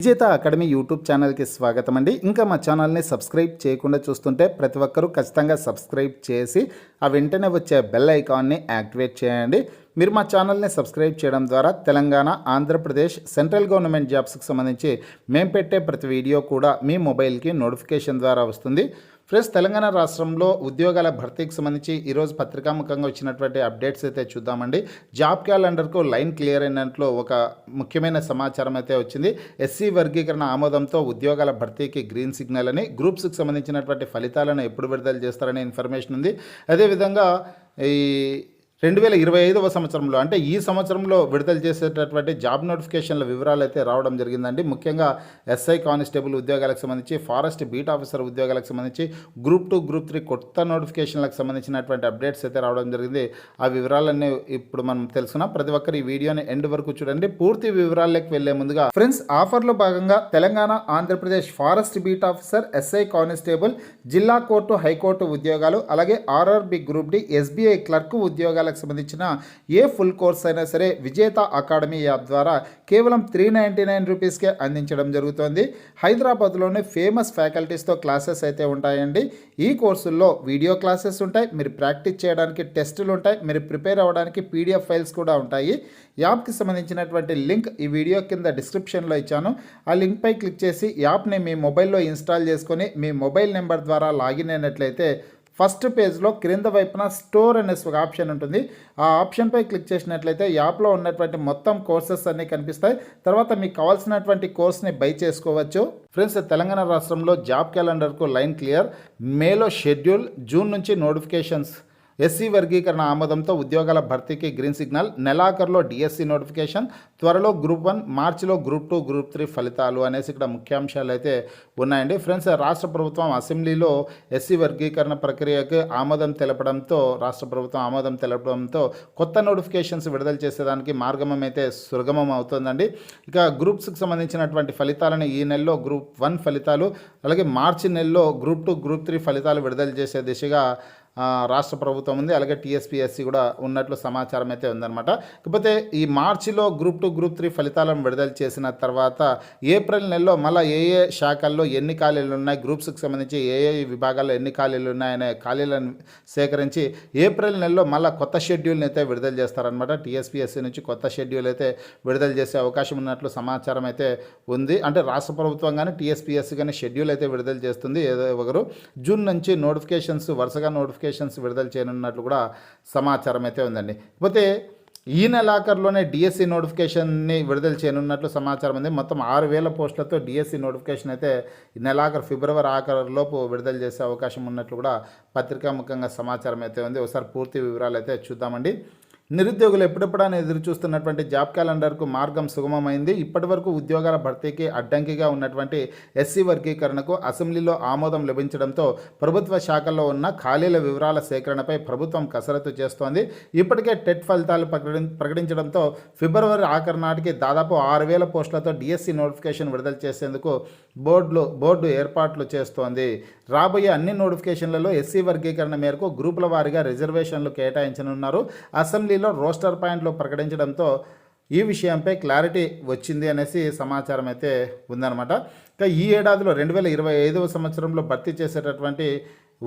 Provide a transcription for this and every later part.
విజేత academy YouTube ఛానల్కి స్వాగతం అండి. ఇంకా మా ఛానల్ని సబ్స్క్రైబ్ చేయకుండా చూస్తుంటే ప్రతి ఒక్కరూ ఖచ్చితంగా సబ్స్క్రైబ్ చేసి ఆ వెంటనే వచ్చే బెల్ ఐకాన్ని యాక్టివేట్ చేయండి. మీరు మా ఛానల్ని సబ్స్క్రైబ్ చేయడం ద్వారా తెలంగాణ, ఆంధ్రప్రదేశ్ సెంట్రల్ గవర్నమెంట్ జాబ్స్కి సంబంధించి మేము పెట్టే ప్రతి వీడియో కూడా మీ మొబైల్కి నోటిఫికేషన్ ద్వారా వస్తుంది. ఫ్రెండ్స్, తెలంగాణ రాష్ట్రంలో ఉద్యోగాల భర్తీకి సంబంధించి ఈరోజు పత్రికాముఖంగా వచ్చినటువంటి అప్డేట్స్ అయితే చూద్దామండి. జాబ్ క్యాలెండర్కు లైన్ క్లియర్ అయినట్లు ఒక ముఖ్యమైన సమాచారం అయితే వచ్చింది. ఎస్సీ వర్గీకరణ ఆమోదంతో ఉద్యోగాల భర్తీకి గ్రీన్ సిగ్నల్ అని, గ్రూప్స్కి సంబంధించినటువంటి ఫలితాలను ఎప్పుడు విడుదల చేస్తారనే ఇన్ఫర్మేషన్ ఉంది. అదేవిధంగా ఈ 2025వ సంవత్సరంలో అంటే ఈ సంవత్సరంలో విడుదల చేసేటటువంటి జాబ్ నోటిఫికేషన్ల వివరాలు అయితే రావడం జరిగిందండి. ముఖ్యంగా ఎస్ఐ కానిస్టేబుల్ ఉద్యోగాలకు సంబంధించి, ఫారెస్ట్ బీట్ ఆఫీసర్ ఉద్యోగాలకు సంబంధించి, గ్రూప్ 2, గ్రూప్ 3 కొత్త నోటిఫికేషన్లకు సంబంధించినటువంటి అప్డేట్స్ అయితే రావడం జరిగింది. ఆ వివరాలన్నీ ఇప్పుడు మనం తెలుసుకున్నాం. ప్రతి ఒక్కరు ఈ వీడియోని ఎండ్ వరకు చూడండి. పూర్తి వివరాల్లోకి వెళ్లే ముందుగా ఫ్రెండ్స్, ఆఫర్లో భాగంగా Telangana, Andhra Pradesh forest beat officer, SI constable, జిల్లా కోర్టు, హైకోర్టు ఉద్యోగాలు, అలాగే RRB group D, SBI clerk ఉద్యోగాలకు సంబంధించిన ఏ ఫుల్ కోర్స్ అయినా సరే విజేత అకాడమీ యాప్ ద్వారా కేవలం 399 రూపీస్కే అందించడం జరుగుతోంది. హైదరాబాద్లోని ఫేమస్ ఫ్యాకల్టీస్తో క్లాసెస్ అయితే ఉంటాయండి. ఈ కోర్సుల్లో వీడియో క్లాసెస్ ఉంటాయి, మీరు ప్రాక్టీస్ చేయడానికి టెస్టులు ఉంటాయి, మీరు ప్రిపేర్ అవ్వడానికి పీడిఎఫ్ ఫైల్స్ కూడా ఉంటాయి. యాప్కి సంబంధించినటువంటి లింక్ ఈ వీడియో కింద డిస్క్రిప్షన్లో ఇచ్చాను. ఆ లింక్పై క్లిక్ చేసి యాప్ని మీ మొబైల్లో ఇన్స్టాల్ చేసుకొని మీ మొబైల్ నెంబర్ ద్వారా లాగిన్ అయినట్లయితే ఫస్ట్ పేజ్లో క్రింద వైపున స్టోర్ అనే ఒక ఆప్షన్ ఉంటుంది. ఆ ఆప్షన్పై క్లిక్ చేసినట్లయితే యాప్లో ఉన్నటువంటి మొత్తం కోర్సెస్ అన్నీ కనిపిస్తాయి. తర్వాత మీకు కావాల్సినటువంటి కోర్స్ని బై చేసుకోవచ్చు. ఫ్రెండ్స్, తెలంగాణ రాష్ట్రంలో జాబ్ క్యాలెండర్కు లైన్ క్లియర్, మేలో షెడ్యూల్, జూన్ నుంచి నోటిఫికేషన్స్, ఎస్సీ వర్గీకరణ ఆమోదంతో ఉద్యోగాల భర్తీకి గ్రీన్ సిగ్నల్, నెలాఖరులో డిఎస్సి నోటిఫికేషన్, త్వరలో గ్రూప్ 1, మార్చిలో గ్రూప్ 2, గ్రూప్ 3 ఫలితాలు అనేసి ఇక్కడ ముఖ్యాంశాలు అయితే ఉన్నాయండి. ఫ్రెండ్స్, రాష్ట్ర ప్రభుత్వం అసెంబ్లీలో ఎస్సీ వర్గీకరణ ప్రక్రియకు ఆమోదం తెలపడంతో కొత్త నోటిఫికేషన్స్ విడుదల చేసేదానికి మార్గం అయితే సుగమం అవుతుందండి. ఇక గ్రూప్స్కి సంబంధించినటువంటి ఫలితాలను ఈ నెలలో గ్రూప్ 1 ఫలితాలు, అలాగే మార్చి నెలలో గ్రూప్ 2, గ్రూప్ 3 ఫలితాలు విడుదల చేసే దిశగా రాష్ట్ర ప్రభుత్వం ఉంది. అలాగే టీఎస్పీఎస్సీ కూడా ఉన్నట్లు సమాచారం అయితే ఉందన్నమాట. కాకపోతే ఈ మార్చిలో గ్రూప్ 2, గ్రూప్ 3 ఫలితాలను విడుదల చేసిన తర్వాత ఏప్రిల్ నెలలో మళ్ళీ ఏ శాఖల్లో ఎన్ని ఖాళీలు ఉన్నాయి, గ్రూప్స్కి సంబంధించి ఏ విభాగాల్లో ఎన్ని ఖాళీలు ఉన్నాయనే ఖాళీలను సేకరించి ఏప్రిల్ నెలలో మళ్ళీ కొత్త షెడ్యూల్ని అయితే విడుదల చేస్తారనమాట. టీఎస్పీఎస్సీ నుంచి కొత్త షెడ్యూల్ అయితే విడుదల చేసే అవకాశం ఉన్నట్లు సమాచారం అయితే ఉంది. అంటే రాష్ట్ర ప్రభుత్వం కానీ టీఎస్పీఎస్సీ కానీ షెడ్యూల్ అయితే విడుదల చేస్తుంది. ఏదో ఒకరు జూన్ నుంచి నోటిఫికేషన్స్ వరుసగా విడుదల చేయనున్నట్లు కూడా సమాచారం అయితే ఉందండి. కాకపోతే ఈ నెలాఖరులోనే డిఎస్సి నోటిఫికేషన్ని విడుదల చేయనున్నట్లు సమాచారం ఉంది. మొత్తం 6000 పోస్టులతో డిఎస్సి నోటిఫికేషన్ అయితే ఈ నెలాఖరు ఫిబ్రవరి ఆఖరులోపు విడుదల చేసే అవకాశం ఉన్నట్లు కూడా పత్రికాముఖంగా సమాచారం అయితే ఉంది. ఒకసారి పూర్తి వివరాలు అయితే చూద్దామండి. నిరుద్యోగులు ఎప్పుడెప్పుడైనా ఎదురు చూస్తున్నటువంటి జాబ్ క్యాలెండర్కు మార్గం సుగమమైంది. ఇప్పటి వరకు ఉద్యోగాల భర్తీకి అడ్డంకిగా ఉన్నటువంటి ఎస్సీ వర్గీకరణకు అసెంబ్లీలో ఆమోదం లభించడంతో ప్రభుత్వ శాఖల్లో ఉన్న ఖాళీల వివరాల సేకరణపై ప్రభుత్వం కసరత్తు చేస్తోంది. ఇప్పటికే టెట్ ఫలితాలు ప్రకటించడంతో ఫిబ్రవరి ఆఖరు నాటికి దాదాపు 6000 పోస్టులతో డిఎస్సి నోటిఫికేషన్ విడుదల చేసేందుకు బోర్డు ఏర్పాట్లు చేస్తోంది. రాబోయే అన్ని నోటిఫికేషన్లలో ఎస్సీ వర్గీకరణ మేరకు గ్రూపుల వారీగా రిజర్వేషన్లు కేటాయించనున్నారు. అసెంబ్లీలో రోస్టర్ పాయింట్లు ప్రకటించడంతో ఈ విషయంపై క్లారిటీ వచ్చింది అనేసి సమాచారం అయితే ఉందన్నమాట. ఇంకా ఈ ఏడాదిలో 2025వ సంవత్సరంలో భర్తీ చేసేటటువంటి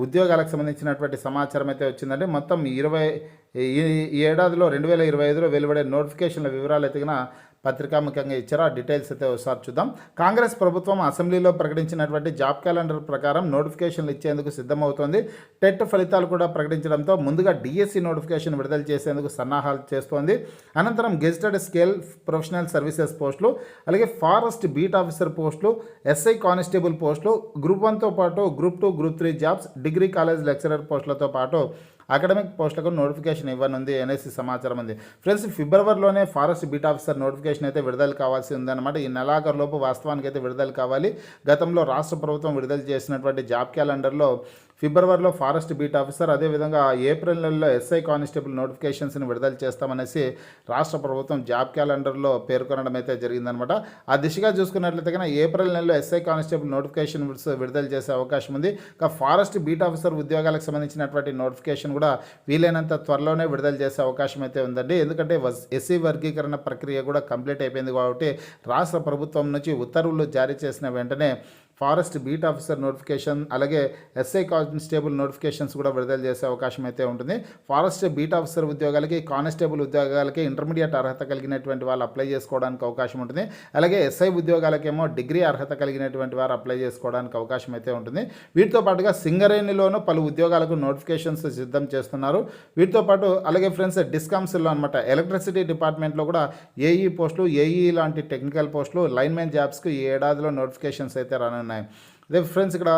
ఉద్యోగాలకు సంబంధించినటువంటి సమాచారం అయితే వచ్చిందండి. మొత్తం ఈ ఏడాదిలో 2025లో వెలువడే నోటిఫికేషన్ల వివరాలు అయితే పత్రికాముఖంగా ఇచ్చారు. ఆ డీటెయిల్స్ అయితే ఒకసారి చూద్దాం. కాంగ్రెస్ ప్రభుత్వం అసెంబ్లీలో ప్రకటించినటువంటి జాబ్ క్యాలెండర్ ప్రకారం నోటిఫికేషన్లు ఇచ్చేందుకు సిద్ధమవుతోంది. టెట్ ఫలితాలు కూడా ప్రకటించడంతో ముందుగా డిఎస్సి నోటిఫికేషన్ విడుదల చేసేందుకు సన్నాహాలు చేస్తోంది. అనంతరం గెజిటెడ్ స్కేల్ ప్రొఫెషనల్ సర్వీసెస్ పోస్టులు, అలాగే ఫారెస్ట్ బీట్ ఆఫీసర్ పోస్టులు, ఎస్ఐ కానిస్టేబుల్ పోస్టులు, గ్రూప్ 1తో పాటు group 2, group 3 jobs, degree college lecturer పోస్టులతో పాటు అకాడమిక్ పోస్టులకు నోటిఫికేషన్ ఇవ్వనుంది అనేసి సమాచారం ఉంది. ఫ్రెండ్స్, ఫిబ్రవరిలోనే ఫారెస్ట్ బీట్ ఆఫీసర్ నోటిఫికేషన్ అయితే విడుదల కావాల్సి ఉందన్నమాట. ఈ నెలాఖరులోపు వాస్తవానికి అయితే విడుదల కావాలి. గతంలో రాష్ట్ర ప్రభుత్వం విడుదల చేసినటువంటి జాబ్ క్యాలెండర్లో ఫిబ్రవరిలో ఫారెస్ట్ బీట్ ఆఫీసర్, అదేవిధంగా ఏప్రిల్ నెలలో ఎస్ఐ కానిస్టేబుల్ నోటిఫికేషన్స్ని విడుదల చేస్తామనేసి రాష్ట్ర ప్రభుత్వం జాబ్ క్యాలెండర్లో పేర్కొనడం అయితే జరిగిందనమాట. ఆ దిశగా చూసుకున్నట్లయితే కన్నా ఏప్రిల్ నెలలో ఎస్ఐ కానిస్టేబుల్ నోటిఫికేషన్ విడుదల చేసే అవకాశం ఉంది. ఫారెస్ట్ బీట్ ఆఫీసర్ ఉద్యోగాలకు సంబంధించినటువంటి నోటిఫికేషన్ కూడా వీలైనంత త్వరలోనే విడుదల చేసే అవకాశం అయితే ఉందండి. ఎందుకంటే ఎస్సీ వర్గీకరణ ప్రక్రియ కూడా కంప్లీట్ అయిపోయింది కాబట్టి రాష్ట్ర ప్రభుత్వం నుంచి ఉత్తర్వులు జారీ చేసిన వెంటనే ఫారెస్ట్ బీట్ ఆఫీసర్ నోటిఫికేషన్ అలాగే ఎస్ఐ కానిస్టేబుల్ నోటిఫికేషన్స్ కూడా విడుదల చేసే అవకాశం అయితే ఉంటుంది. ఫారెస్ట్ బీట్ ఆఫీసర్ ఉద్యోగాలకి, కానిస్టేబుల్ ఉద్యోగాలకి ఇంటర్మీడియట్ అర్హత కలిగినటువంటి వాళ్ళు అప్లై చేసుకోవడానికి అవకాశం ఉంటుంది. అలాగే ఎస్ఐ ఉద్యోగాలకేమో డిగ్రీ అర్హత కలిగినటువంటి వారు అప్లై చేసుకోవడానికి అవకాశం అయితే ఉంటుంది. వీటితో పాటుగా సింగరేణిలోనూ పలు ఉద్యోగాలకు నోటిఫికేషన్స్ సిద్ధం చేస్తున్నారు. వీటితో పాటు అలాగే ఫ్రెండ్స్ డిస్కామ్స్లో అనమాట ఎలక్ట్రిసిటీ డిపార్ట్మెంట్లో కూడా ఏఈ పోస్టులు, ఏఈ లాంటి టెక్నికల్ పోస్టులు, లైన్మెన్ జాబ్స్కి ఈ ఏడాదిలో నోటిఫికేషన్స్ అయితే రానున్నాయి. అదే ఫ్రెండ్స్ ఇక్కడ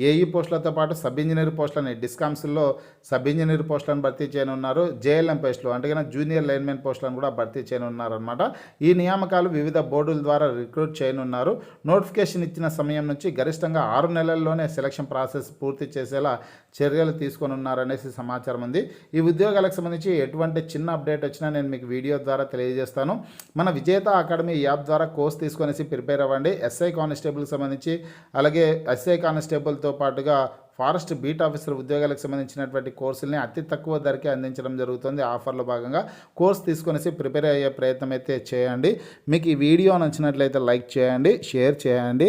ఏఈ పోస్టులతో పాటు సబ్ ఇంజనీర్ పోస్టులని డిస్కామ్స్లో సబ్ ఇంజనీర్ పోస్టులను భర్తీ చేయనున్నారు. జేఎల్ఎం పోస్టులు అంటే కన్నా జూనియర్ లైన్మెన్ పోస్టులను కూడా భర్తీ చేయనున్నారు అనమాట. ఈ నియామకాలు వివిధ బోర్డుల ద్వారా రిక్రూట్ చేయనున్నారు. నోటిఫికేషన్ ఇచ్చిన సమయం నుంచి గరిష్టంగా 6 నెలల్లోనే సెలక్షన్ ప్రాసెస్ పూర్తి చేసేలా చర్యలు తీసుకొనున్నారనేసి సమాచారం ఉంది. ఈ ఉద్యోగాలకు సంబంధించి ఎటువంటి చిన్న అప్డేట్ వచ్చినా నేను మీకు వీడియో ద్వారా తెలియజేస్తాను. మన విజేత అకాడమీ యాప్ ద్వారా కోర్స్ తీసుకొనేసి ప్రిపేర్ అవ్వండి. ఎస్ఐ కానిస్టేబుల్కి సంబంధించి అలాగే ఎస్ఐ కానిస్టేబుల్తో పాటుగా ఫారెస్ట్ బీట్ ఆఫీసర్ ఉద్యోగాలకు సంబంధించినటువంటి కోర్సుల్ని అతి తక్కువ ధరకే అందించడం జరుగుతుంది. ఆఫర్లో భాగంగా కోర్స్ తీసుకొనేసి ప్రిపేర్ అయ్యే ప్రయత్నం అయితే చేయండి. మీకు ఈ వీడియో నచ్చినట్లయితే లైక్ చేయండి, షేర్ చేయండి.